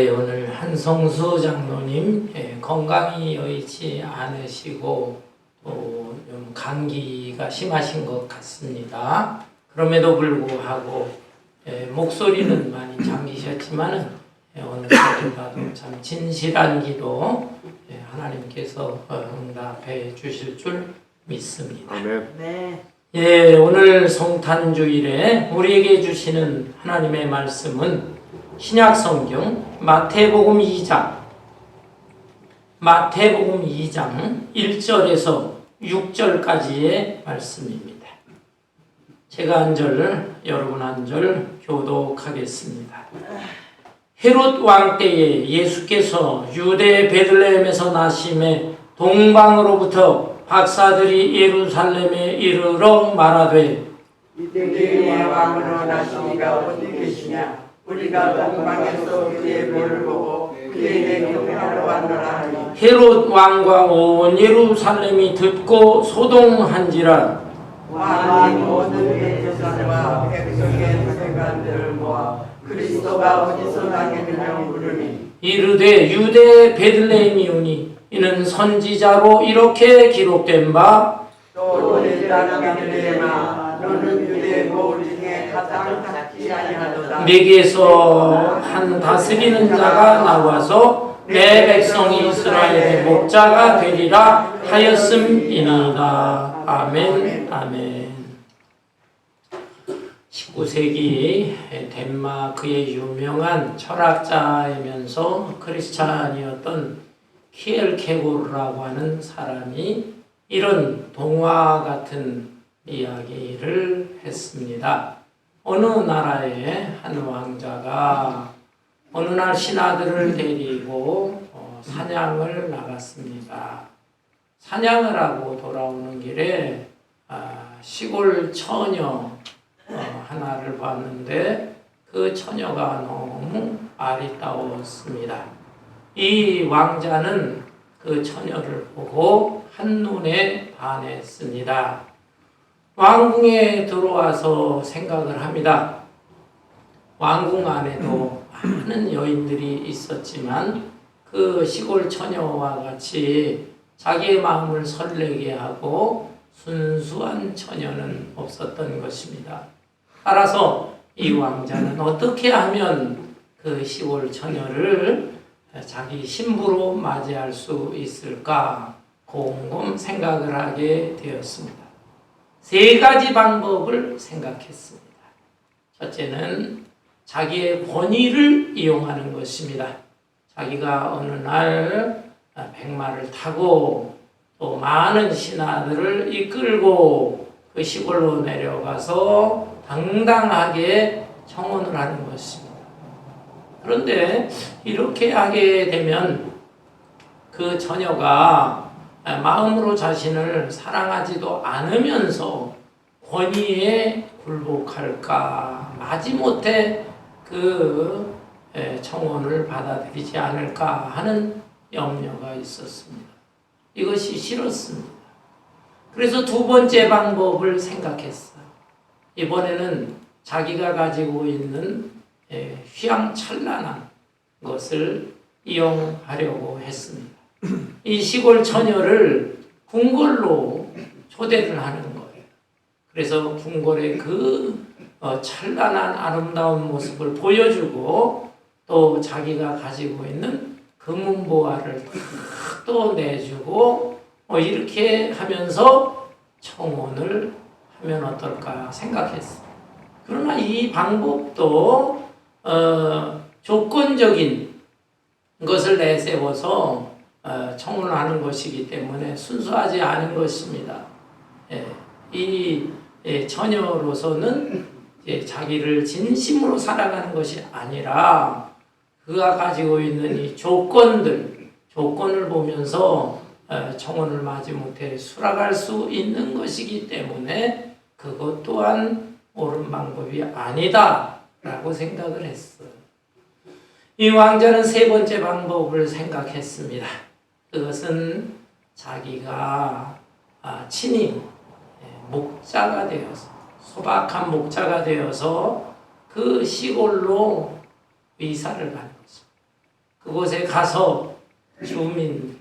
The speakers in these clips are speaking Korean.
오늘 한성수 장로님 건강이 여의치 않으시고 또 좀 감기가 심하신 것 같습니다. 그럼에도 불구하고 목소리는 많이 잠기셨지만은 오늘 봐도 참 진실한 기도 하나님께서 응답해 주실 줄 믿습니다. 아멘. 네. 오늘 성탄주일에 우리에게 주시는 하나님의 말씀은 신약성경 마태복음 2장 1절에서 6절까지의 말씀입니다. 제가 한 절, 여러분 한 절 교독하겠습니다. 헤롯 왕 때에 예수께서 유대 베들레헴에서 나심에 동방으로부터 박사들이 예루살렘에 이르러 말하되 이때의 왕으로 나시니가 어디 계시냐? 우리가 동방에서 그의 볼을 보고 그에게 경배하러 왔노라 하니 헤롯 왕과 온 예루살렘이 듣고 소동한지라. 왕이 모든 대제사장과 백성의 대관들을 모아 그리스도가 어디서 나겠느냐 물으니 이르되 유대 베들레헴이오니 이는 선지자로 이렇게 기록된 바 또 내가 베들레헴아 너는 유대 모을 중에 가장 작지 아니하도다. 내게서 한 다스리는 자가 나와서 내 백성 이스라엘의 목자가 되리라 하였음이니이다. 아멘. 아멘. 19세기 덴마크의 유명한 철학자이면서 크리스찬이었던 키엘케고르라고 하는 사람이 이런 동화 같은 이야기를 했습니다. 어느 나라의 한 왕자가 어느 날 신하들을 데리고 사냥을 나갔습니다. 사냥을 하고 돌아오는 길에 시골 처녀 하나를 봤는데 그 처녀가 너무 아리따웠습니다. 이 왕자는 그 처녀를 보고 한눈에 반했습니다. 왕궁에 들어와서 생각을 합니다. 왕궁 안에도 많은 여인들이 있었지만 그 시골 처녀와 같이 자기의 마음을 설레게 하고 순수한 처녀는 없었던 것입니다. 따라서 이 왕자는 어떻게 하면 그 시골 처녀를 자기 신부로 맞이할 수 있을까 곰곰 생각을 하게 되었습니다. 세 가지 방법을 생각했습니다. 첫째는 자기의 권위를 이용하는 것입니다. 자기가 어느 날 백마를 타고 또 많은 신하들을 이끌고 그 시골로 내려가서 당당하게 청혼을 하는 것입니다. 그런데 이렇게 하게 되면 그 처녀가 마음으로 자신을 사랑하지도 않으면서 권위에 굴복할까, 마지못해 그 청혼을 받아들이지 않을까 하는 염려가 있었습니다. 이것이 싫었습니다. 그래서 두 번째 방법을 생각했어요. 이번에는 자기가 가지고 있는 휘황찬란한 것을 이용하려고 했습니다. 이 시골 처녀를 궁궐로 초대를 하는 거예요. 그래서 궁궐의 그 찬란한 아름다운 모습을 보여주고 또 자기가 가지고 있는 금은보화를 또 내주고 이렇게 하면서 청혼을 하면 어떨까 생각했어요. 그러나 이 방법도 조건적인 것을 내세워서 청혼을 하는 것이기 때문에 순수하지 않은 것입니다. 이 처녀로서는 자기를 진심으로 사랑하는 것이 아니라 그가 가지고 있는 이 조건을 보면서 청혼을 마지못해 수락할 수 있는 것이기 때문에 그것 또한 옳은 방법이 아니다 라고 생각을 했어요. 이 왕자는 세 번째 방법을 생각했습니다. 그것은 자기가 친히 목자가 되어서 소박한 목자가 되어서 그 시골로 이사를 가는 것입니다. 그곳에 가서 주민,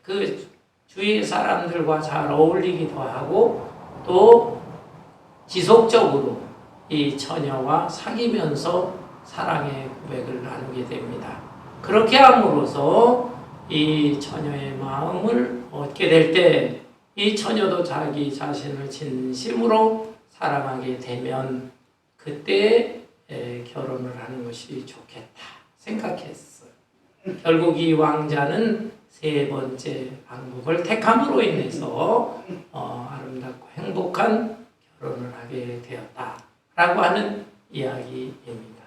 그 주위 사람들과 잘 어울리기도 하고 또 지속적으로 이 처녀와 사귀면서 사랑의 고백을 나누게 됩니다. 그렇게 함으로써 이 처녀의 마음을 얻게 될 때 이 처녀도 자기 자신을 진심으로 사랑하게 되면 그때 결혼을 하는 것이 좋겠다 생각했어요. 결국 이 왕자는 세 번째 방법을 택함으로 인해서 아름답고 행복한 결혼을 하게 되었다라고 하는 이야기입니다.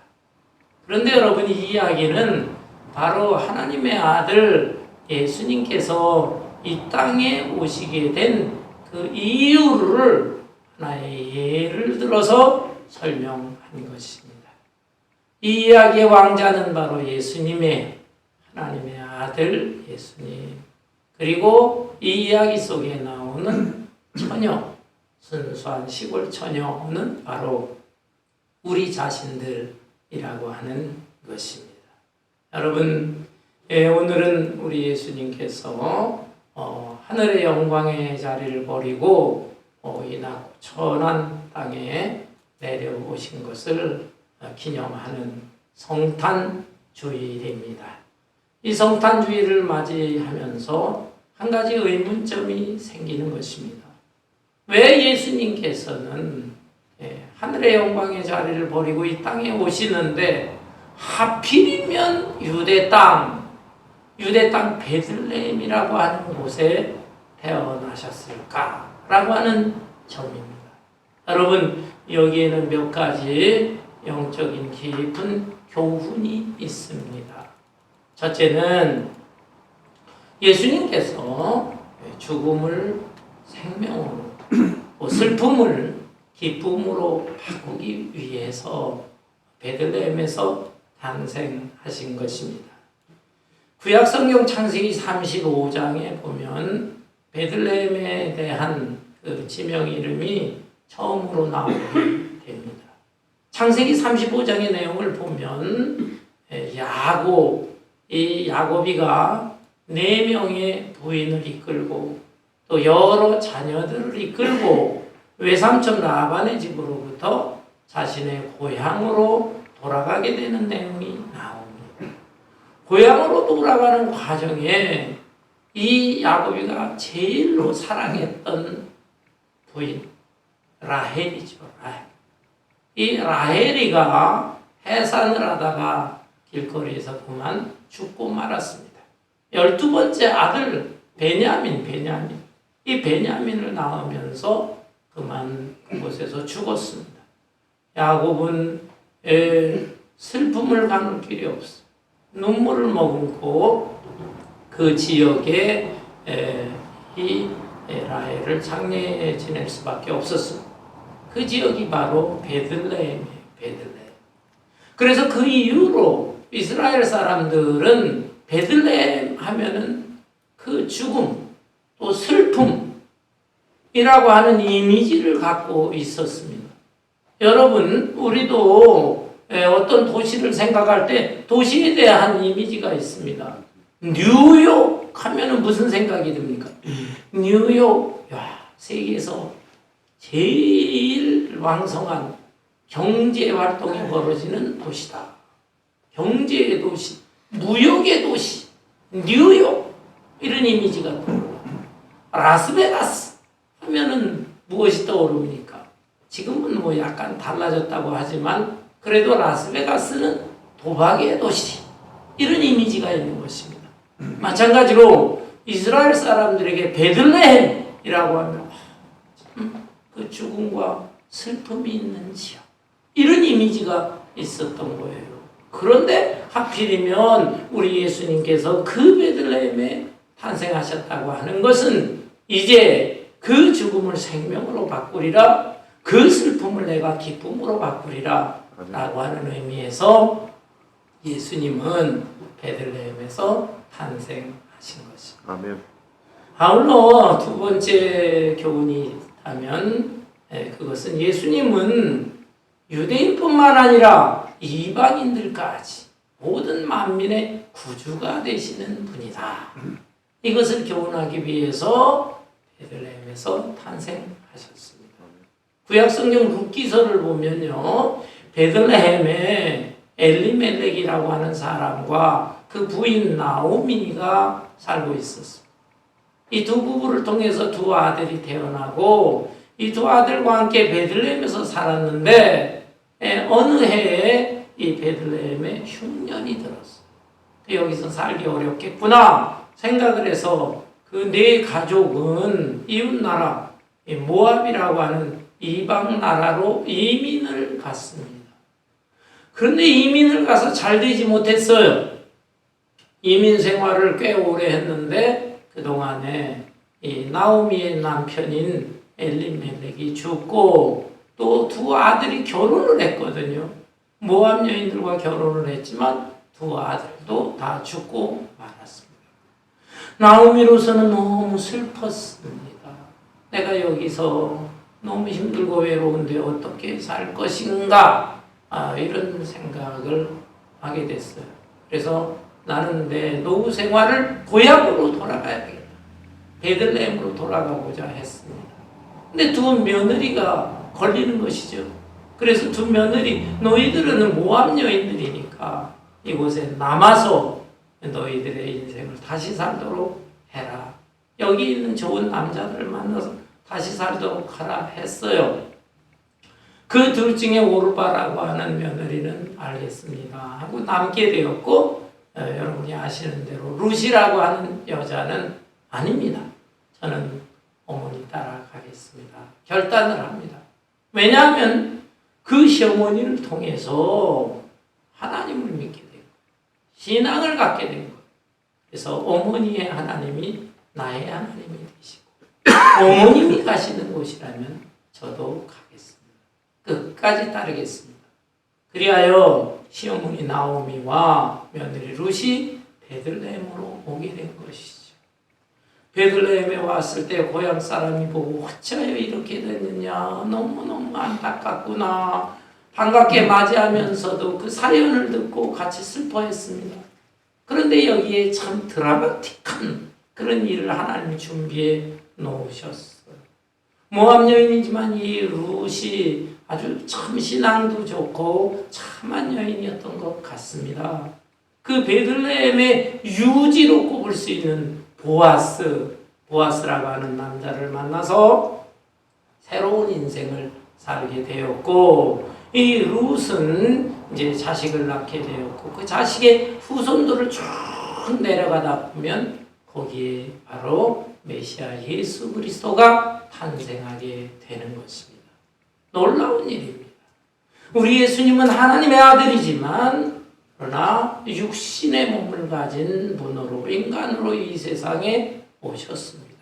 그런데 여러분, 이 이야기는 바로 하나님의 아들 예수님께서 이 땅에 오시게 된 그 이유를 하나의 예를 들어서 설명한 것입니다. 이 이야기의 왕자는 바로 예수님의, 하나님의 아들 예수님, 그리고 이 이야기 속에 나오는 처녀, 순수한 시골 처녀는 바로 우리 자신들이라고 하는 것입니다. 여러분, 오늘은 우리 예수님께서 하늘의 영광의 자리를 버리고 이 낮고 천한 땅에 내려오신 것을 기념하는 성탄주일입니다. 이 성탄주일을 맞이하면서 한 가지 의문점이 생기는 것입니다. 왜 예수님께서는 하늘의 영광의 자리를 버리고 이 땅에 오시는데 하필이면 유대 땅 베들레헴이라고 하는 곳에 태어나셨을까라고 하는 점입니다. 여러분, 여기에는 몇 가지 영적인 깊은 교훈이 있습니다. 첫째는 예수님께서 죽음을 생명으로, 슬픔을 기쁨으로 바꾸기 위해서 베들레헴에서 탄생하신 것입니다. 구약성경 창세기 35장에 보면 베들레헴에 대한 그 지명 이름이 처음으로 나오게 됩니다. 창세기 35장의 내용을 보면 이 야곱이가 4명의 부인을 이끌고 또 여러 자녀들을 이끌고 외삼촌 라반의 집으로부터 자신의 고향으로 돌아가게 되는 내용이 나옵니다. 고향으로 돌아가는 과정에 이 야곱이가 제일로 사랑했던 부인 라헬이죠. 이 라헬이가 해산을 하다가 길거리에서 그만 죽고 말았습니다. 12번째 아들 베냐민. 이 베냐민을 낳으면서 그만 그곳에서 죽었습니다. 야곱은 슬픔을 가눌 길이 없어. 눈물을 머금고 그 지역에 이 라헬을 장례에 지낼 수밖에 없었습니다. 그 지역이 바로 베들레헴이에요. 베들레헴. 그래서 그 이후로 이스라엘 사람들은 베들레헴 하면은 그 죽음 또 슬픔이라고 하는 이미지를 갖고 있었습니다. 여러분, 우리도 어떤 도시를 생각할 때 도시에 대한 이미지가 있습니다. 뉴욕 하면은 무슨 생각이 듭니까? 뉴욕, 세계에서 제일 왕성한 경제 활동이 벌어지는 도시다. 경제의 도시, 무역의 도시, 뉴욕, 이런 이미지가 떠오릅니다. 라스베가스 하면은 무엇이 떠오릅니까? 지금은 뭐 약간 달라졌다고 하지만 그래도 라스베가스는 도박의 도시, 이런 이미지가 있는 것입니다. 마찬가지로 이스라엘 사람들에게 베들레헴이라고 하면 그 죽음과 슬픔이 있는 지역, 이런 이미지가 있었던 거예요. 그런데 하필이면 우리 예수님께서 그 베들레헴에 탄생하셨다고 하는 것은 이제 그 죽음을 생명으로 바꾸리라, 그 슬픔을 내가 기쁨으로 바꾸리라 라고 하는 의미에서 예수님은 베들레헴에서 탄생하신 것입니다. 아멘. 아울러 두 번째 교훈이 있다면 그것은 예수님은 유대인뿐만 아니라 이방인들까지 모든 만민의 구주가 되시는 분이다. 이것을 교훈하기 위해서 베들레헴에서 탄생하셨습니다. 구약성경 룻기서를 보면요, 베들레헴에 엘리멜렉이라고 하는 사람과 그 부인 나오미가 살고 있었습니다. 이 두 부부를 통해서 두 아들이 태어나고 이 두 아들과 함께 베들레헴에서 살았는데 어느 해에 이 베들레헴에 흉년이 들었어요. 여기서 살기 어렵겠구나 생각을 해서 그 네 가족은 이웃나라 모압이라고 하는 이방 나라로 이민을 갔습니다. 그런데 이민을 가서 잘 되지 못했어요. 이민 생활을 꽤 오래 했는데 그동안에 이 나오미의 남편인 엘리멜렉이 죽고 또 두 아들이 결혼을 했거든요. 모압 여인들과 결혼을 했지만 두 아들도 다 죽고 말았습니다. 나오미로서는 너무 슬펐습니다. 내가 여기서 너무 힘들고 외로운데 어떻게 살 것인가, 이런 생각을 하게 됐어요. 그래서 나는 내 노후 생활을 고향으로 돌아가야겠다. 베들레헴으로 돌아가고자 했습니다. 근데 두 며느리가 걸리는 것이죠. 그래서 두 며느리, 너희들은 모압 여인들이니까 이곳에 남아서 너희들의 인생을 다시 살도록 해라. 여기 있는 좋은 남자들을 만나서 다시 살도록 하라 했어요. 그 둘 중에 오르바라고 하는 며느리는 알겠습니다 하고 남게 되었고, 여러분이 아시는 대로 룻이라고 하는 여자는 아닙니다. 저는 어머니 따라가겠습니다. 결단을 합니다. 왜냐하면 그 시어머니를 통해서 하나님을 믿게 된 거예요. 신앙을 갖게 된 거예요. 그래서 어머니의 하나님이 나의 하나님이 되시고 어머님이 가시는 곳이라면 저도 가겠습니다. 끝까지 따르겠습니다. 그리하여 시어머니 나오미와 며느리 룻이 베들레헴으로 오게 된 것이죠. 베들레헴에 왔을 때 고향 사람이 보고 어찌하여 이렇게 됐느냐, 너무너무 안타깝구나, 반갑게 맞이하면서도 그 사연을 듣고 같이 슬퍼했습니다. 그런데 여기에 참 드라마틱한 그런 일을 하나님이 준비해 놓으셨어요. 모압 여인이지만 이 룻이 아주 참 신앙도 좋고 참한 여인이었던 것 같습니다. 그 베들레헴의 유지로 꼽을 수 있는 보아스라고 하는 남자를 만나서 새로운 인생을 살게 되었고, 이 룻은 이제 자식을 낳게 되었고 그 자식의 후손들을 쭉 내려가다 보면 거기에 바로 메시아 예수 그리스도가 탄생하게 되는 것입니다. 놀라운 일입니다. 우리 예수님은 하나님의 아들이지만 그러나 육신의 몸을 가진 분으로, 인간으로 이 세상에 오셨습니다.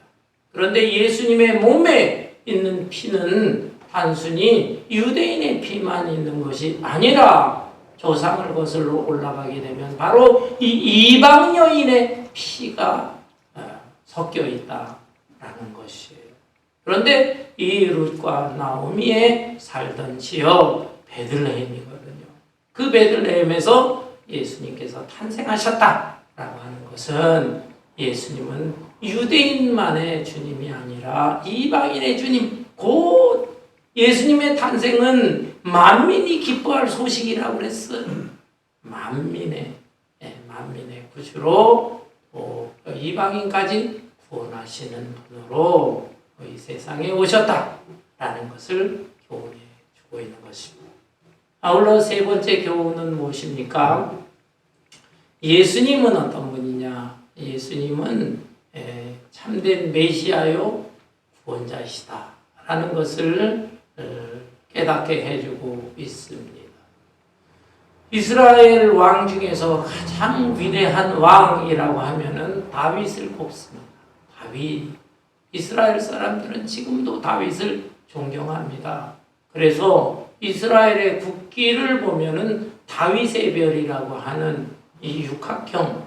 그런데 예수님의 몸에 있는 피는 단순히 유대인의 피만 있는 것이 아니라 조상을 거슬러 올라가게 되면 바로 이 이방 여인의 피가 섞여 있다라는 것이에요. 그런데 이 룻과 나오미의 살던 지역 베들레헴이거든요. 그 베들레헴에서 예수님께서 탄생하셨다라고 하는 것은 예수님은 유대인만의 주님이 아니라 이방인의 주님, 곧 예수님의 탄생은 만민이 기뻐할 소식이라고 그랬어요. 만민의 구주로 이방인까지 구원하시는 분으로 이 세상에 오셨다라는 것을 교훈해 주고 있는 것입니다. 아울러 세 번째 교훈은 무엇입니까? 예수님은 어떤 분이냐? 예수님은 참된 메시아요 구원자이시다라는 것을 깨닫게 해주고 있습니다. 이스라엘 왕 중에서 가장 위대한 왕이라고 하면은 다윗을 꼽습니다. 다윗. 이스라엘 사람들은 지금도 다윗을 존경합니다. 그래서 이스라엘의 국기를 보면은 다윗의 별이라고 하는 이 육각형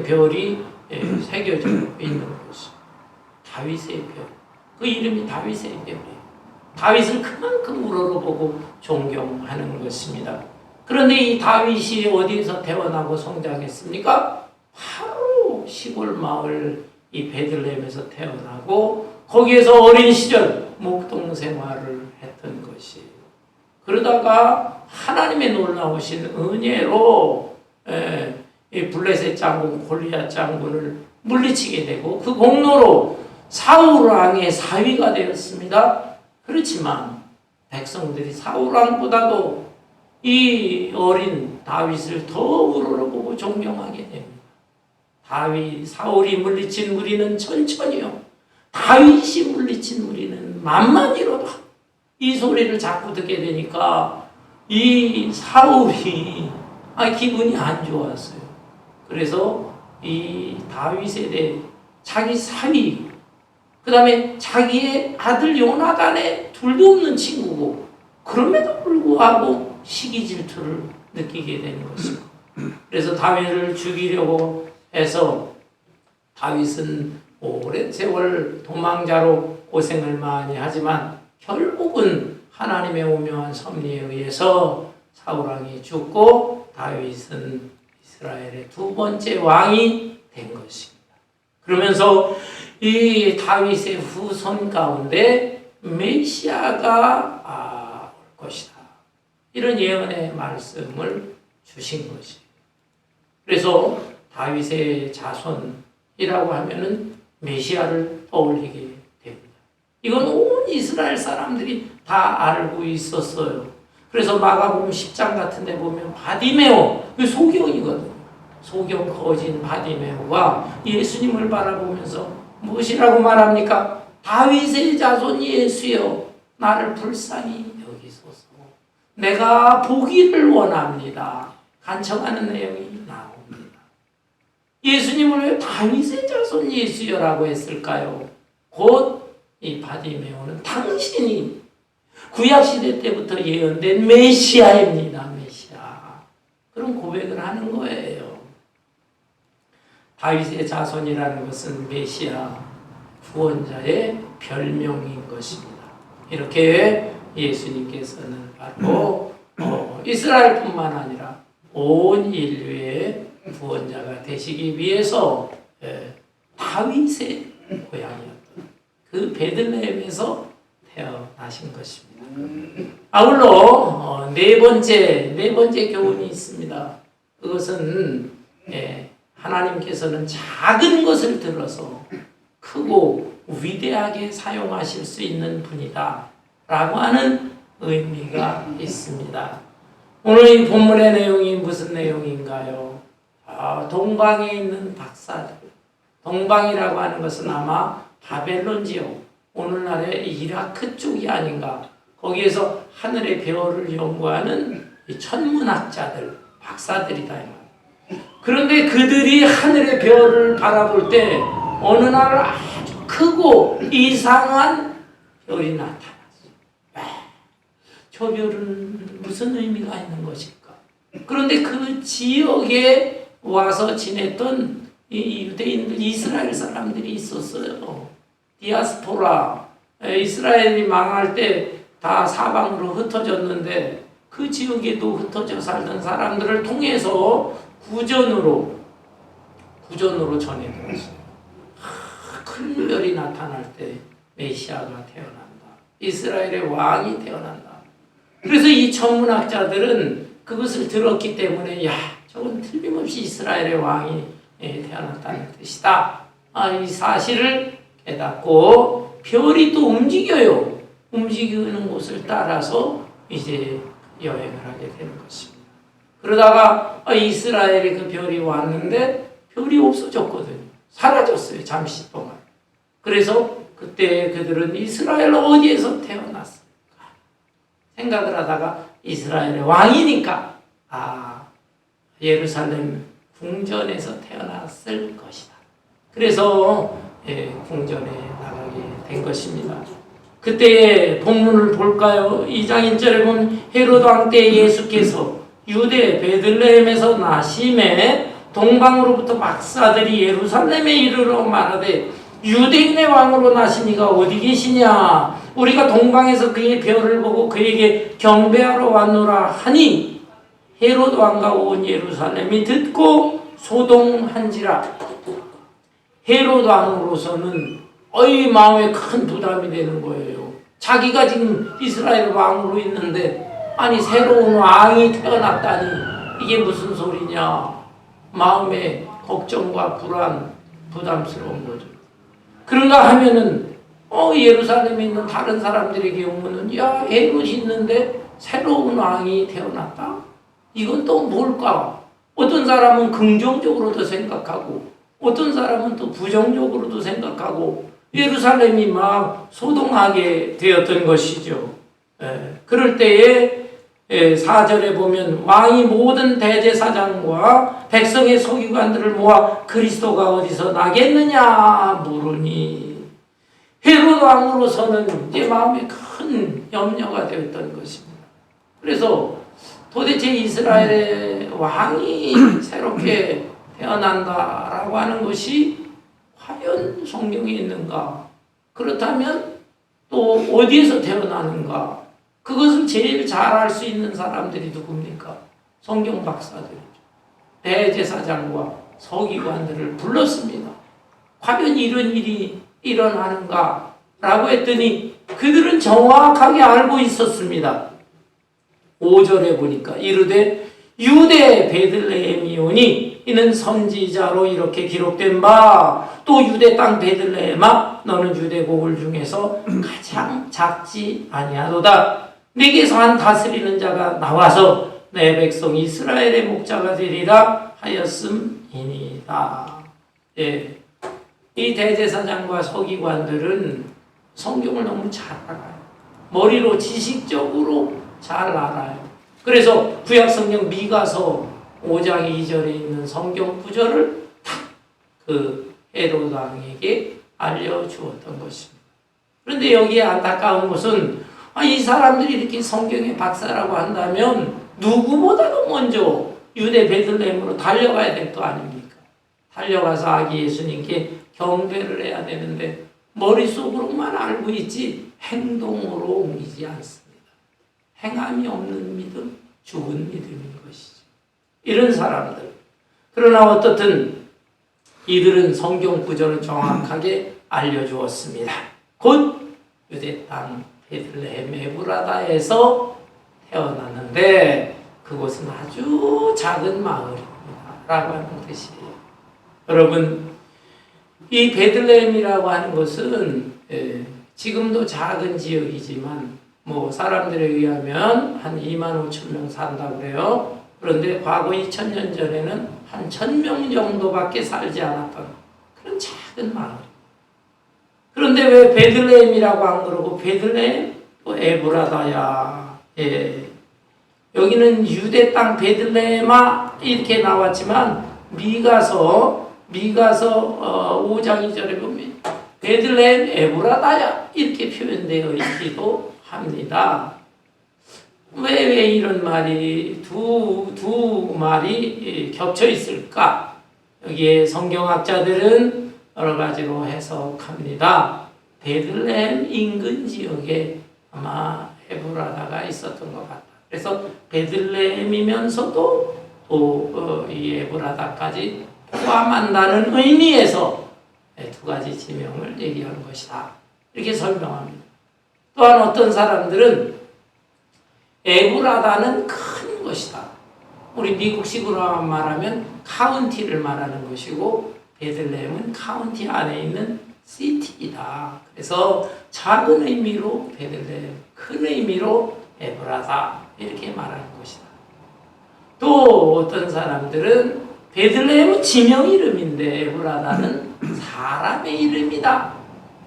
별이 새겨져 있는 것이 다윗의 별. 그 이름이 다윗의 별이에요. 다윗을 그만큼 우러러보고 존경하는 것입니다. 그런데 이 다윗이 어디에서 태어나고 성장했습니까? 바로 시골 마을 이 베들레헴에서 태어나고 거기에서 어린 시절 목동 생활을 했던 것이, 그러다가 하나님의 놀라우신 은혜로 이 블레셋 장군 골리앗 장군을 물리치게 되고 그 공로로 사울 왕의 사위가 되었습니다. 그렇지만 백성들이 사울 왕보다도 이 어린 다윗을 더 우러러보고 존경하게 됩니다. 사울이 물리친 무리는 천천히요, 다윗이 물리친 무리는 만만히로도, 이 소리를 자꾸 듣게 되니까 이 사울이 기분이 안 좋았어요. 그래서 이 다윗에 대해 자기 사위, 그 다음에 자기의 아들 요나단의 둘도 없는 친구고, 그럼에도 불구하고 시기 질투를 느끼게 되는 것이고, 그래서 다윗을 죽이려고 해서 다윗은 오랜 세월 도망자로 고생을 많이 하지만 결국은 하나님의 오묘한 섭리에 의해서 사울왕이 죽고 다윗은 이스라엘의 두 번째 왕이 된 것입니다. 그러면서 이 다윗의 후손 가운데 메시아가 올 것이다, 이런 예언의 말씀을 주신 것이에요. 그래서 다윗의 자손이라고 하면은 메시아를 떠올리게 됩니다. 이건 온 이스라엘 사람들이 다 알고 있었어요. 그래서 마가복음 10장 같은 데 보면 바디메오, 그 소경이거든요. 소경 거진 바디메오가 예수님을 바라보면서 무엇이라고 말합니까? 다윗의 자손 예수여, 나를 불쌍히 여기소서. 내가 보기를 원합니다. 간청하는 내용이 나옵니다. 예수님을 왜 다윗의 자손 예수여라고 했을까요? 곧 이 바디메오는 당신이 구약시대 때부터 예언된 메시아입니다. 메시아. 그런 고백을 하는 거예요. 다윗의 자손이라는 것은 메시아, 구원자의 별명인 것입니다. 이렇게 예수님께서는 바로 이스라엘뿐만 아니라 온 인류의 구원자가 되시기 위해서 다윗의 고향이었던 그 베들레헴에서 태어나신 것입니다. 아울러 네 번째 교훈이 있습니다. 그것은 하나님께서는 작은 것을 들어서 크고 위대하게 사용하실 수 있는 분이다 라고 하는 의미가 있습니다. 오늘 이 본문의 내용이 무슨 내용인가요? 동방에 있는 박사들, 동방이라고 하는 것은 아마 바벨론 지역, 오늘날의 이라크 쪽이 아닌가. 거기에서 하늘의 별을 연구하는 천문학자들, 박사들이다. 그런데 그들이 하늘의 별을 바라볼 때 어느 날 아주 크고 이상한 별이 나타났어요. 저 별은 무슨 의미가 있는 것일까? 그런데 그 지역에 와서 지냈던 이 유대인들, 이스라엘 사람들이 있었어요. 디아스포라, 이스라엘이 망할 때 다 사방으로 흩어졌는데 그 지역에도 흩어져 살던 사람들을 통해서 구전으로 전해들었어요. 큰 별이 나타날 때 메시아가 태어난다. 이스라엘의 왕이 태어난다. 그래서 이 천문학자들은 그것을 들었기 때문에 저건 틀림없이 이스라엘의 왕이 태어났다는 뜻이다. 이 사실을 깨닫고 별이 또 움직여요. 움직이는 곳을 따라서 이제 여행을 하게 되는 것입니다. 그러다가 이스라엘에 그 별이 왔는데 별이 없어졌거든요. 사라졌어요. 잠시 동안. 그래서 그때 그들은 이스라엘 어디에서 태어났을까 생각을 하다가 이스라엘의 왕이니까 예루살렘 궁전에서 태어났을 것이다. 그래서 궁전에 나가게 된 것입니다. 그때의 본문을 볼까요? 2장 1절에 보면 헤로드 왕 때 예수께서 유대 베들레헴에서 나심에 동방으로부터 박사들이 예루살렘에 이르러 말하되 유대인의 왕으로 나신 이가 어디 계시냐? 우리가 동방에서 그의 별을 보고 그에게 경배하러 왔노라 하니 헤롯 왕과 온 예루살렘이 듣고 소동한지라. 헤롯 왕으로서는 마음에 큰 부담이 되는 거예요. 자기가 지금 이스라엘 왕으로 있는데 아니 새로운 왕이 태어났다니 이게 무슨 소리냐. 마음에 걱정과 불안, 부담스러운 거죠. 그런가 하면은 예루살렘에 있는 다른 사람들의 경우는 야 헤롯이 있는데 새로운 왕이 태어났다? 이건 또 뭘까? 어떤 사람은 긍정적으로도 생각하고 어떤 사람은 또 부정적으로도 생각하고 예루살렘이 막 소동하게 되었던 것이죠. 그럴 때에 4절에 보면 왕이 모든 대제사장과 백성의 서기관들을 모아 그리스도가 어디서 나겠느냐 물으니 헤롯 왕으로서는 이제 마음에 큰 염려가 되었던 것입니다. 그래서 도대체 이스라엘의 왕이 새롭게 태어난다라고 하는 것이 과연 성경에 있는가? 그렇다면 또 어디에서 태어나는가? 그것을 제일 잘 알 수 있는 사람들이 누굽니까? 성경 박사들이죠. 대제사장과 서기관들을 불렀습니다. 과연 이런 일이 일어나는가? 라고 했더니 그들은 정확하게 알고 있었습니다. 5절에 보니까 이르되 유대 베들레헴이오니 이는 선지자로 이렇게 기록된 바 또 유대 땅 베들레헴아 너는 유대 고을 중에서 가장 작지 아니하도다. 내게서 한 다스리는 자가 나와서 내 백성 이스라엘의 목자가 되리라 하였음이니이다. 이 대제사장과 서기관들은 성경을 너무 잘 알아요. 머리로 지식적으로 잘 알아요. 그래서 구약성경 미가서 5장 2절에 있는 성경 구절을 탁 헤롯 왕에게 알려주었던 것입니다. 그런데 여기에 안타까운 것은 이 사람들이 이렇게 성경의 박사라고 한다면 누구보다도 먼저 유대 베들레헴으로 달려가야 될 거 아닙니까? 달려가서 아기 예수님께 경배를 해야 되는데 머릿속으로만 알고 있지 행동으로 옮기지 않습니다. 행함이 없는 믿음, 죽은 믿음인 것이죠. 이런 사람들. 그러나 어떻든 이들은 성경 구절을 정확하게 알려주었습니다. 곧 유대 땅 베들레헴 에브라다에서 태어났는데 그곳은 아주 작은 마을입니다. 라고 하는 뜻이에요. 여러분, 이 베들레헴이라고 하는 것은 지금도 작은 지역이지만 사람들에 의하면 한 2만 5천 명 산다고 그래요. 그런데 과거 2000년 전에는 한 1000명 정도밖에 살지 않았던 그런 작은 마을. 그런데 왜 베들레헴이라고 안 그러고 베들레헴? 에브라다야. 여기는 유대 땅 베들레헴아 이렇게 나왔지만 미가서 5장 2절에 보면 베들레헴 에브라다야 이렇게 표현되어 있기도 합니다. 왜 이런 말이 두 말이 겹쳐 있을까? 여기에 성경학자들은 여러 가지로 해석합니다. 베들레헴 인근 지역에 아마 에브라다가 있었던 것 같다. 그래서 베들레헴이면서도 또 이 에브라다까지 포함한다는 의미에서 두 가지 지명을 얘기한 것이다. 이렇게 설명합니다. 또한 어떤 사람들은 에브라다는 큰 것이다. 우리 미국식으로 말하면 카운티를 말하는 것이고 베들레헴은 카운티 안에 있는 시티이다. 그래서 작은 의미로 베들레헴, 큰 의미로 에브라다 이렇게 말하는 것이다. 또 어떤 사람들은 베들레헴은 지명 이름인데 에브라다는 사람의 이름이다.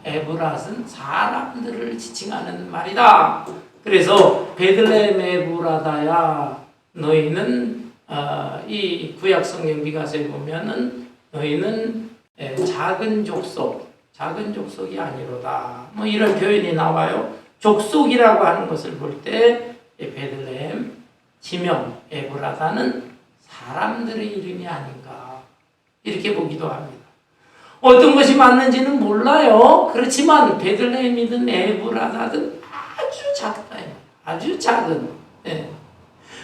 에브랏은 사람들을 지칭하는 말이다. 그래서 베들레헴 에브라다야 너희는 이 구약성경 미가서에 보면은 너희는 작은 족속이 아니로다. 이런 표현이 나와요. 족속이라고 하는 것을 볼 때 베들레헴 지명 에브라다는 사람들의 이름이 아닌가 이렇게 보기도 합니다. 어떤 것이 맞는지는 몰라요. 그렇지만 베들레헴이든 에브라다든 아주 작다. 아주 작은. 예.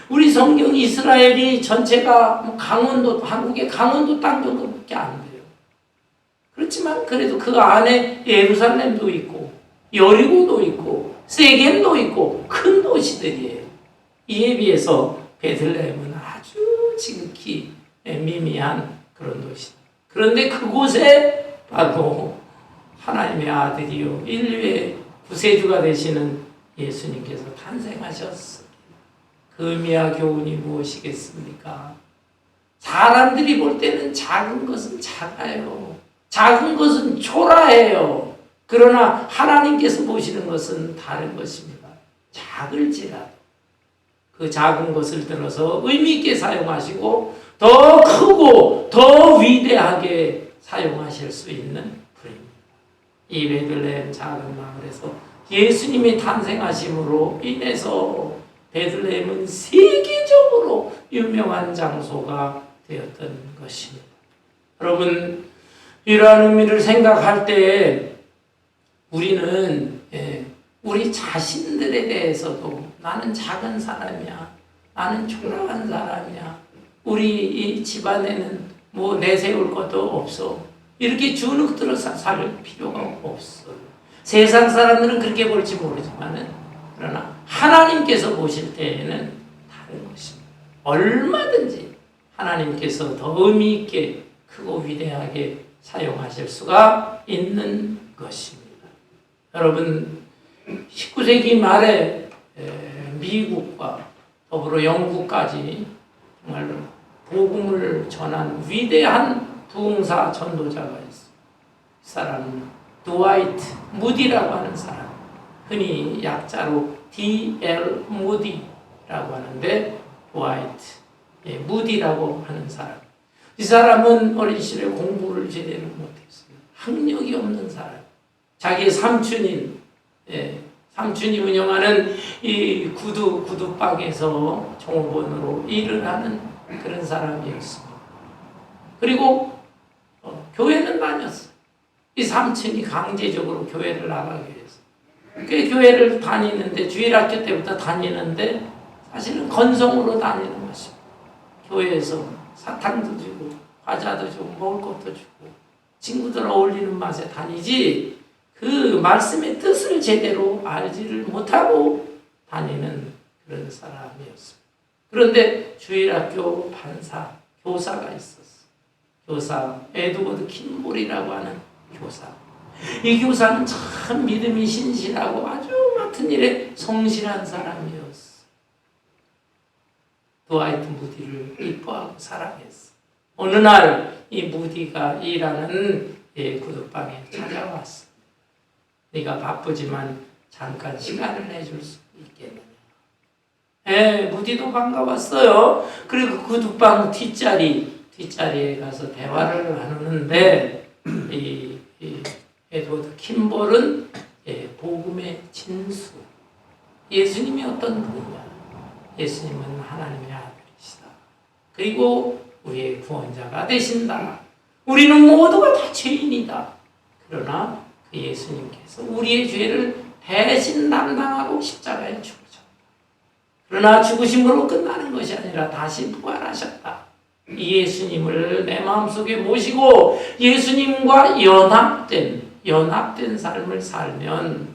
우리 성경 이스라엘이 전체가 뭐 강원도, 한국의 강원도 땅 정도밖에 안 돼요. 그렇지만 그래도 그 안에 예루살렘도 있고 여리고도 있고 세겜도 있고 큰 도시들이에요. 이에 비해서 베들레헴은 아주 지극히 미미한 그런 도시다. 그런데 그곳에 바로 하나님의 아들이요 인류의 구세주가 되시는 예수님께서 탄생하셨습니다. 그 의미와 교훈이 무엇이겠습니까? 사람들이 볼 때는 작은 것은 작아요. 작은 것은 초라해요. 그러나 하나님께서 보시는 것은 다른 것입니다. 작을지라도 그 작은 것을 들어서 의미 있게 사용하시고 더 크고 더 위대하게 사용하실 수 있는 분입니다. 이 베들레헴 작은 마을에서 예수님이 탄생하심으로 인해서 베들레헴은 세계적으로 유명한 장소가 되었던 것입니다. 여러분, 이러한 의미를 생각할 때 우리는 우리 자신들에 대해서도 나는 작은 사람이야, 나는 초라한 사람이야, 우리 이 집안에는 뭐 내세울 것도 없어, 이렇게 주눅 들어서 살 필요가 없어요. 세상 사람들은 그렇게 볼지 모르지만은 그러나 하나님께서 보실 때에는 다른 것입니다. 얼마든지 하나님께서 더 의미 있게 크고 위대하게 사용하실 수가 있는 것입니다. 여러분, 19세기 말에 미국과 더불어 영국까지 정말로 복음을 전한 위대한 부흥사 전도자가 있어요. 이 사람은 드와이트 무디라고 하는 사람, 흔히 약자로 D.L. 무디라고 하는데 드와이트 무디라고 하는 사람. 이 사람은 어린 시절에 공부를 제대로 못했어요. 학력이 없는 사람. 자기의 삼촌인 삼촌이 운영하는 이 구두방에서 종업원으로 일을 하는 그런 사람이었습니다. 그리고 교회는 다녔어요. 이 삼촌이 강제적으로 교회를 나가게 했어요. 그 교회를 다니는데 주일학교 때부터 다니는데 사실은 건성으로 다니는 것입니다. 교회에서 사탕도 주고 과자도 주고 먹을 것도 주고 친구들 어울리는 맛에 다니지 그 말씀의 뜻을 제대로 알지를 못하고 다니는 그런 사람이었습니다. 그런데 주일학교 판사, 교사가 있었어요. 교사 에드워드 킴볼이라고 하는 교사. 이 교사는 참 믿음이 신실하고 아주 맡은 일에 성실한 사람이었어. 드와이트 무디를 이뻐하고 사랑했어. 어느 날 이 무디가 일하는 구두방에 찾아왔어. 네가 바쁘지만 잠깐 시간을 내줄 수 있겠느냐. 무디도 반가웠어요. 그리고 구두방 뒷자리에 가서 대화를 하는데 이 에드워드 킴볼은 복음의 진수, 예수님이 어떤 분이냐, 예수님은 하나님의 아들이시다. 그리고 우리의 구원자가 되신다. 우리는 모두가 다 죄인이다. 그러나 그 예수님께서 우리의 죄를 대신 담당하고 십자가에 죽으셨다. 그러나 죽으심으로 끝나는 것이 아니라 다시 부활하셨다. 이 예수님을 내 마음속에 모시고 예수님과 연합된 삶을 살면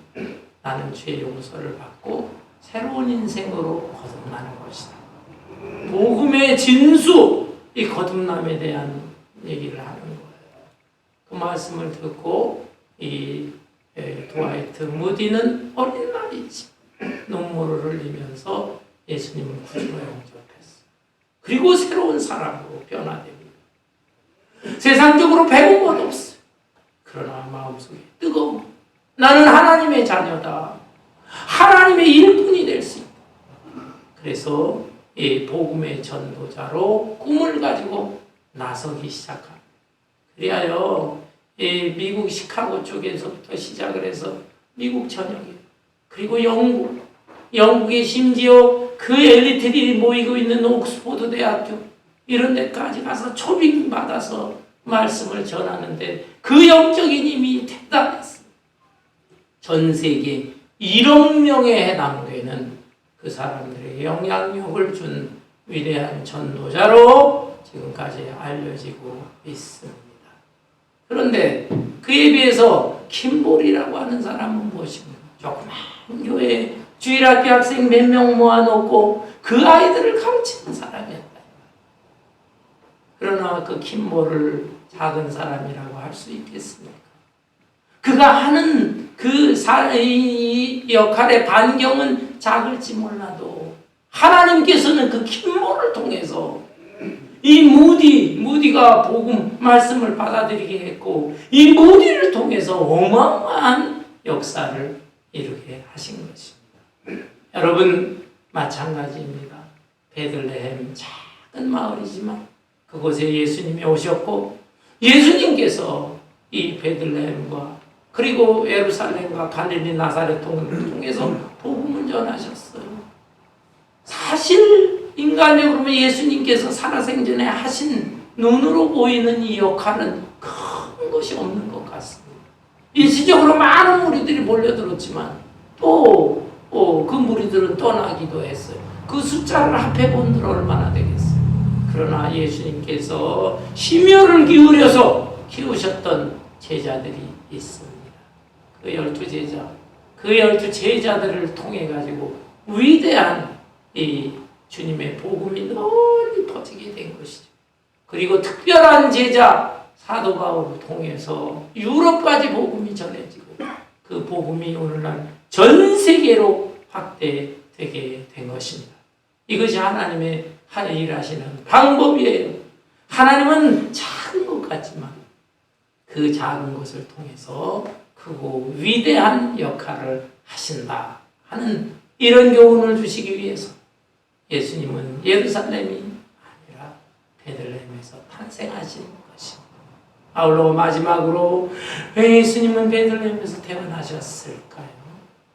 나는 죄 용서를 받고 새로운 인생으로 거듭나는 것이다. 복음의 진수, 이 거듭남에 대한 얘기를 하는 거예요. 그 말씀을 듣고 이 드와이트 무디는 어린 나이지 눈물을 흘리면서 예수님을 구주로 영접했어. 그리고 새로운 사람으로 변화됩니다. 세상적으로 배운 것 없어요. 그러나 마음속에 뜨거움. 나는 하나님의 자녀다. 하나님의 일꾼이 될 수 있다. 그래서 이 복음의 전도자로 꿈을 가지고 나서기 시작합니다. 그리하여 이 미국 시카고 쪽에서부터 시작을 해서 미국 전역에 그리고 영국에 심지어 그 엘리트들이 모이고 있는 옥스포드 대학교 이런 데까지 가서 초빙 받아서 말씀을 전하는데 그 영적인 힘이 대단했어요. 전 세계 1억 명에 해당되는 그 사람들에게 영향력을 준 위대한 전도자로 지금까지 알려지고 있습니다. 그런데 그에 비해서 킴볼이라고 하는 사람은 무엇입니까? 조그만 교회에 주일학교 학생 몇 명 모아놓고 그 아이들을 가르치는 사람이었다. 그러나 그 킴볼을 작은 사람이라고 할 수 있겠습니까? 그가 하는 이 역할의 반경은 작을지 몰라도 하나님께서는 그 킴볼을 통해서 이 무디가 복음 말씀을 받아들이게 했고 이 무디를 통해서 어마어마한 역사를 이루게 하신 것입니다. 여러분 마찬가지입니다. 베들레헴 작은 마을이지만 그곳에 예수님이 오셨고 예수님께서 이 베들레헴과 그리고 예루살렘과 갈릴리 나사렛 통을 통해서 복음을 전하셨어요. 사실 인간적으로 보면 예수님께서 살아생전에 하신 눈으로 보이는 이 역할은 큰 것이 없는 것 같습니다. 일시적으로 많은 무리들이 몰려들었지만 또 그 무리들은 떠나기도 했어요. 그 숫자를 합해본들 얼마나 되겠어요. 그러나 예수님께서 심혈을 기울여서 키우셨던 제자들이 있습니다. 그 12제자, 그 12제자들을 통해 가지고 위대한 이 주님의 복음이 널리 퍼지게 된 것이죠. 그리고 특별한 제자 사도 바울을 통해서 유럽까지 복음이 전해지고 그 복음이 오늘날 전 세계로 확대되게 된 것입니다. 이것이 하나님의 일하시는 방법이에요. 하나님은 작은 것 같지만 그 작은 것을 통해서 크고 위대한 역할을 하신다 하는 이런 교훈을 주시기 위해서 예수님은 예루살렘이 아니라 베들레헴에서 탄생하신 것입니다. 아울러 마지막으로 왜 예수님은 베들레헴에서 태어나셨을까요?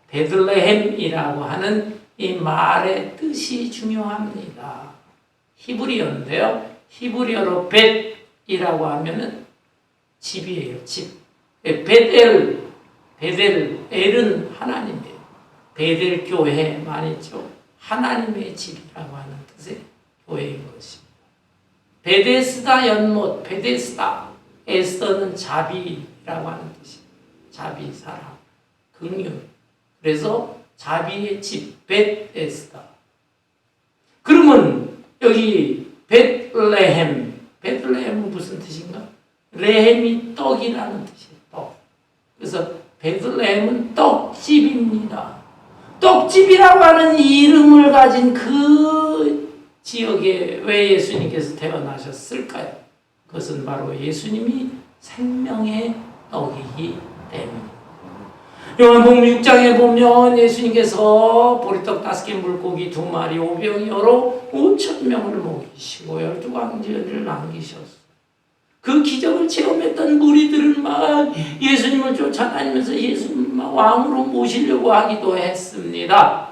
베들레헴이라고 하는 이 말의 뜻이 중요합니다. 히브리어인데요. 히브리어로 벳이라고 하면은 집이에요. 집. 베델, 엘은 하나님이에요. 베델 교회만 있죠. 하나님의 집이라고 하는 뜻의 교회인 것입니다. 베데스다 연못, 베데스다. 에스더는 자비라고 하는 뜻이에요. 자비, 사랑, 긍휼. 그래서 자비의 집, 벳에스다. 그러면 여기 베들레헴은 무슨 뜻인가? 레헴이 떡이라는 뜻이에요. 떡. 그래서 베들레헴은 떡집입니다. 떡집이라고 하는 이름을 가진 그 지역에 왜 예수님께서 태어나셨을까요? 그것은 바로 예수님이 생명의 떡이기 때문입니다. 요한복음 6장에 보면 예수님께서 보리떡 5개 물고기 2마리 오병이어로 5,000명을 먹이시고 12광지를 남기셨어요. 그 기적을 체험했던 무리들은 막 예수님을 쫓아다니면서 예수님 왕으로 모시려고 하기도 했습니다.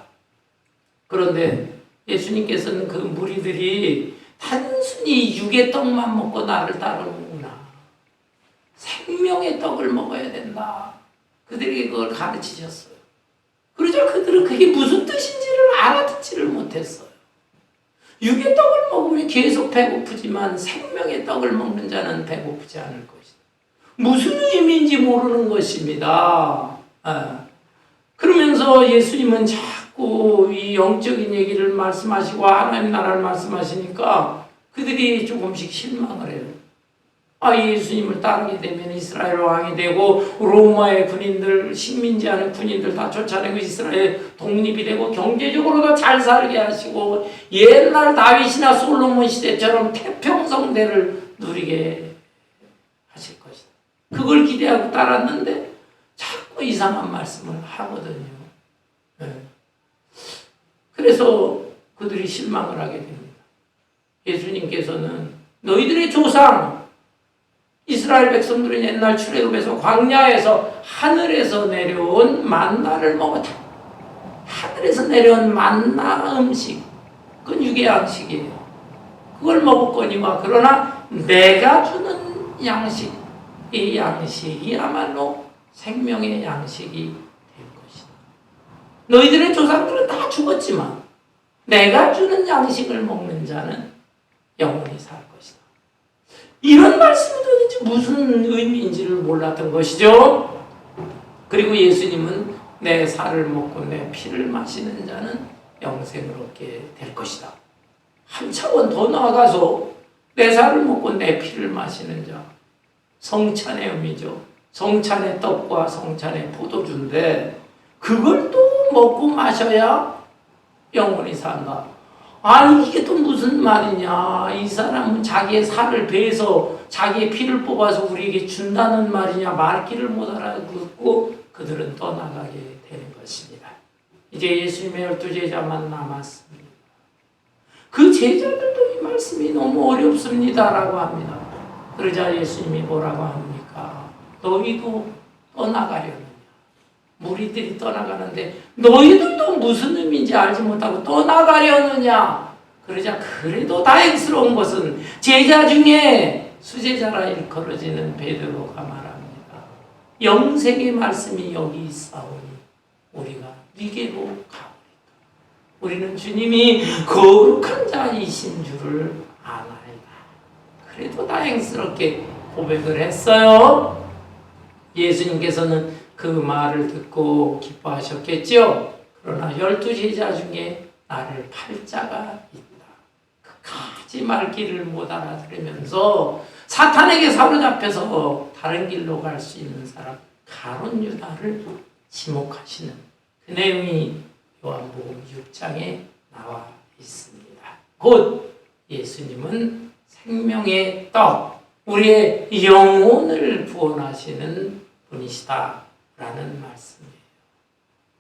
그런데 예수님께서는 그 무리들이 단순히 육의 떡만 먹고 나를 따르는구나. 생명의 떡을 먹어야 된다. 그들에게 그걸 가르치셨어요. 그러자 그들은 그게 무슨 뜻인지를 알아듣지를 못했어요. 육의 떡을 먹으면 계속 배고프지만 생명의 떡을 먹는 자는 배고프지 않을 것이다. 무슨 의미인지 모르는 것입니다. 그러면서 예수님은 자꾸 이 영적인 얘기를 말씀하시고 하나님 나라를 말씀하시니까 그들이 조금씩 실망을 해요. 예수님을 따르게 되면 이스라엘 왕이 되고 로마의 군인들, 식민지 안에 군인들 다 쫓아내고 이스라엘 독립이 되고 경제적으로도 잘 살게 하시고 옛날 다윗이나 솔로몬 시대처럼 태평성대를 누리게 하실 것이다. 그걸 기대하고 따랐는데 자꾸 이상한 말씀을 하거든요. 그래서 그들이 실망을 하게 됩니다. 예수님께서는 너희들의 조상 이스라엘 백성들은 옛날 출애굽에서 광야에서 하늘에서 내려온 만나를 먹었다. 하늘에서 내려온 만나 음식, 그건 육의 양식이에요. 그걸 먹었거니와 그러나 내가 주는 양식, 이 양식이야말로 생명의 양식이 될 것이다. 너희들의 조상들은 다 죽었지만 내가 주는 양식을 먹는 자는 영원히 살 것이다. 이런 말씀이 도대체 무슨 의미인지를 몰랐던 것이죠. 그리고 예수님은 내 살을 먹고 내 피를 마시는 자는 영생을 얻게 될 것이다. 한 차원 더 나아가서 내 살을 먹고 내 피를 마시는 자, 성찬의 의미죠. 성찬의 떡과 성찬의 포도주인데 그걸 또 먹고 마셔야 영원히 산다. 아니 이게 또 무슨 말이냐. 이 사람은 자기의 살을 베어서 자기의 피를 뽑아서 우리에게 준다는 말이냐. 말귀를 못 알아듣고 그들은 떠나가게 되는 것입니다. 이제 예수님의 12제자만 남았습니다. 그 제자들도 이 말씀이 너무 어렵습니다라고 합니다. 그러자 예수님이 뭐라고 합니까? 너희도 떠나가려느냐? 무리들이 떠나가는데 너희들도 무슨 의미인지 알지 못하고 떠나가려느냐? 그러자 그래도 다행스러운 것은 제자 중에 수제자라 일컬어지는 베드로가 말합니다. 영생의 말씀이 여기 있사오니 우리가 네게로 가오리까. 우리는 주님이 거룩한 자이신 줄을 아나이다. 그래도 다행스럽게 고백을 했어요. 예수님께서는 그 말을 듣고 기뻐하셨겠죠. 그러나 12제자 중에 나를 팔 자가 있다. 끝까지 말귀를 못 알아들으면서 사탄에게 사로잡혀서 다른 길로 갈 수 있는 사람 가룟 유다를 지목하시는 그 내용이 요한복음 6장에 나와 있습니다. 곧 예수님은 생명의 떡, 우리의 영혼을 구원하시는 분이시다 라는 말씀이에요.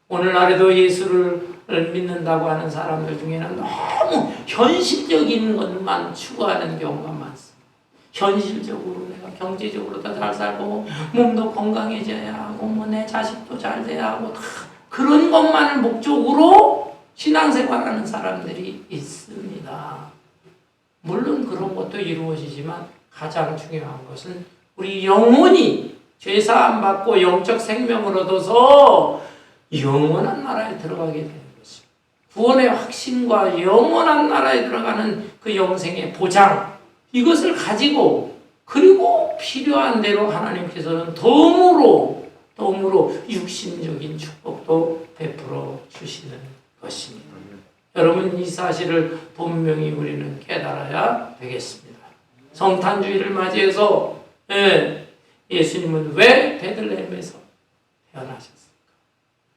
오늘날에도 예수를 믿는다고 하는 사람들 중에는 너무 현실적인 것만 추구하는 경우가 많습니다. 현실적으로 내가 경제적으로 더 잘 살고 몸도 건강해져야 하고 뭐 내 자식도 잘 돼야 하고 다 그런 것만을 목적으로 신앙생활하는 사람들이 있습니다. 물론 그런 것도 이루어지지만 가장 중요한 것은 우리 영혼이 죄사함 받고 영적 생명을 얻어서 영원한 나라에 들어가게 되는 것입니다. 구원의 확신과 영원한 나라에 들어가는 그 영생의 보장, 이것을 가지고 그리고 필요한 대로 하나님께서는 덤으로 육신적인 축복도 베풀어 주시는 것입니다. 여러분 이 사실을 분명히 우리는 깨달아야 되겠습니다. 성탄주의를 맞이해서 예수님은 왜 베들레헴에서 태어나셨습니까?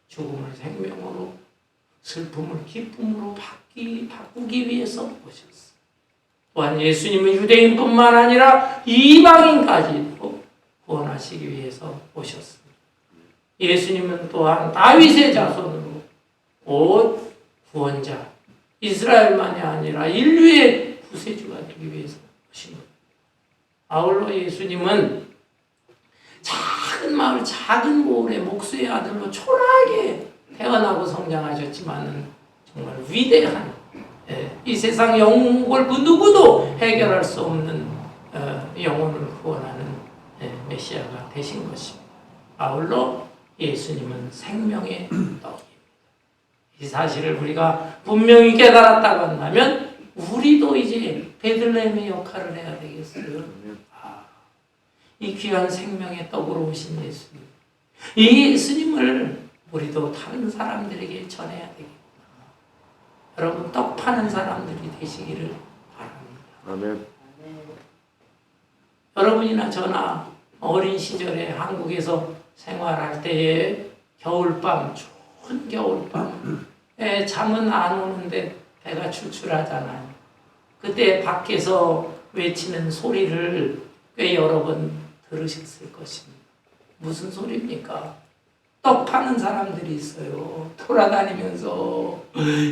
죽음을 생명으로 슬픔을 기쁨으로 바꾸기 위해서 오셨습니다. 또한 예수님은 유대인뿐만 아니라 이방인까지도 구원하시기 위해서 오셨습니다. 예수님은 또한 다윗의 자손으로 곧 구원자, 이스라엘만이 아니라 인류의 구세주가 되기 위해서 오신 겁니다. 아울러 예수님은 작은 마을, 작은 고을의 목수의 아들로 초라하게 태어나고 성장하셨지만 정말 위대한 이 세상 영웅을 그 누구도 해결할 수 없는 영혼을 구원하는 메시아가 되신 것입니다. 아울러 예수님은 생명의 떡입니다. 이 사실을 우리가 분명히 깨달았다고 한다면 우리도 이제 베들레헴의 역할을 해야 되겠어요. 이 귀한 생명의 떡으로 오신 예수님, 이 예수님을 우리도 다른 사람들에게 전해야 되겠구나. 여러분 떡 파는 사람들이 되시기를 바랍니다. 아멘. 여러분이나 저나 어린 시절에 한국에서 생활할 때에 겨울밤, 추운 겨울밤에 잠은 안 오는데 배가 출출하잖아요. 그때 밖에서 외치는 소리를 꽤 여러 번 들으셨을 것입니다. 무슨 소리입니까? 떡 파는 사람들이 있어요. 돌아다니면서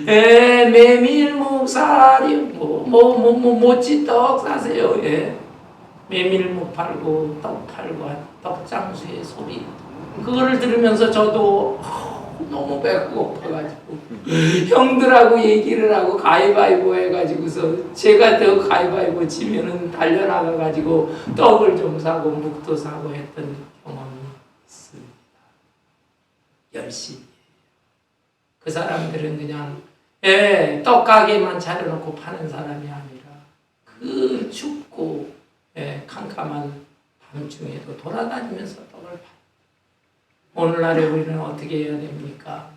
메밀묵 사리 모찌떡 사세요. 메밀묵 팔고 떡 팔고 떡장수의 소리, 그거를 들으면서 저도 너무 배고파가지고 형들하고 얘기를 하고 가위바위보 해가지고서 제가 더 가위바위보 치면은 달려나가가지고 떡을 좀 사고 묵도 사고 했던 경험이 있습니다. 열심히. 그 사람들은 그냥 떡가게만 차려놓고 파는 사람이 아니라 그 춥고 캄캄한 밤중에도 돌아다니면서 떡을 파. 오늘날에 우리는 어떻게 해야 됩니까?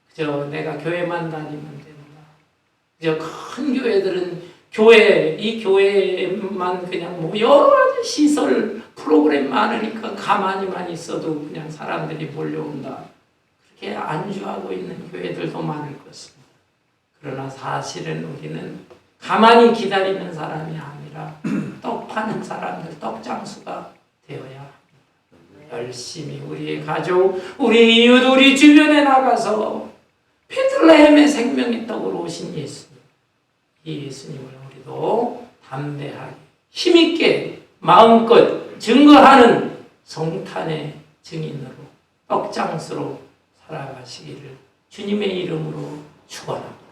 그저 내가 교회만 다니면 된다. 그저 큰 교회들은 이 교회만 그냥 뭐 여러 가지 시설 프로그램 많으니까 가만히만 있어도 그냥 사람들이 몰려온다. 그렇게 안주하고 있는 교회들도 많을 것입니다. 그러나 사실은 우리는 가만히 기다리는 사람이 아니라 떡 파는 사람들, 떡장수가 되어야 합니다. 열심히 우리의 가족, 우리 이웃, 우리 주변에 나가서 베들레헴의 생명의 떡으로 오신 예수님, 이 예수님을 우리도 담대하게 힘있게 마음껏 증거하는 성탄의 증인으로 떡장수로 살아가시기를 주님의 이름으로 축원합니다.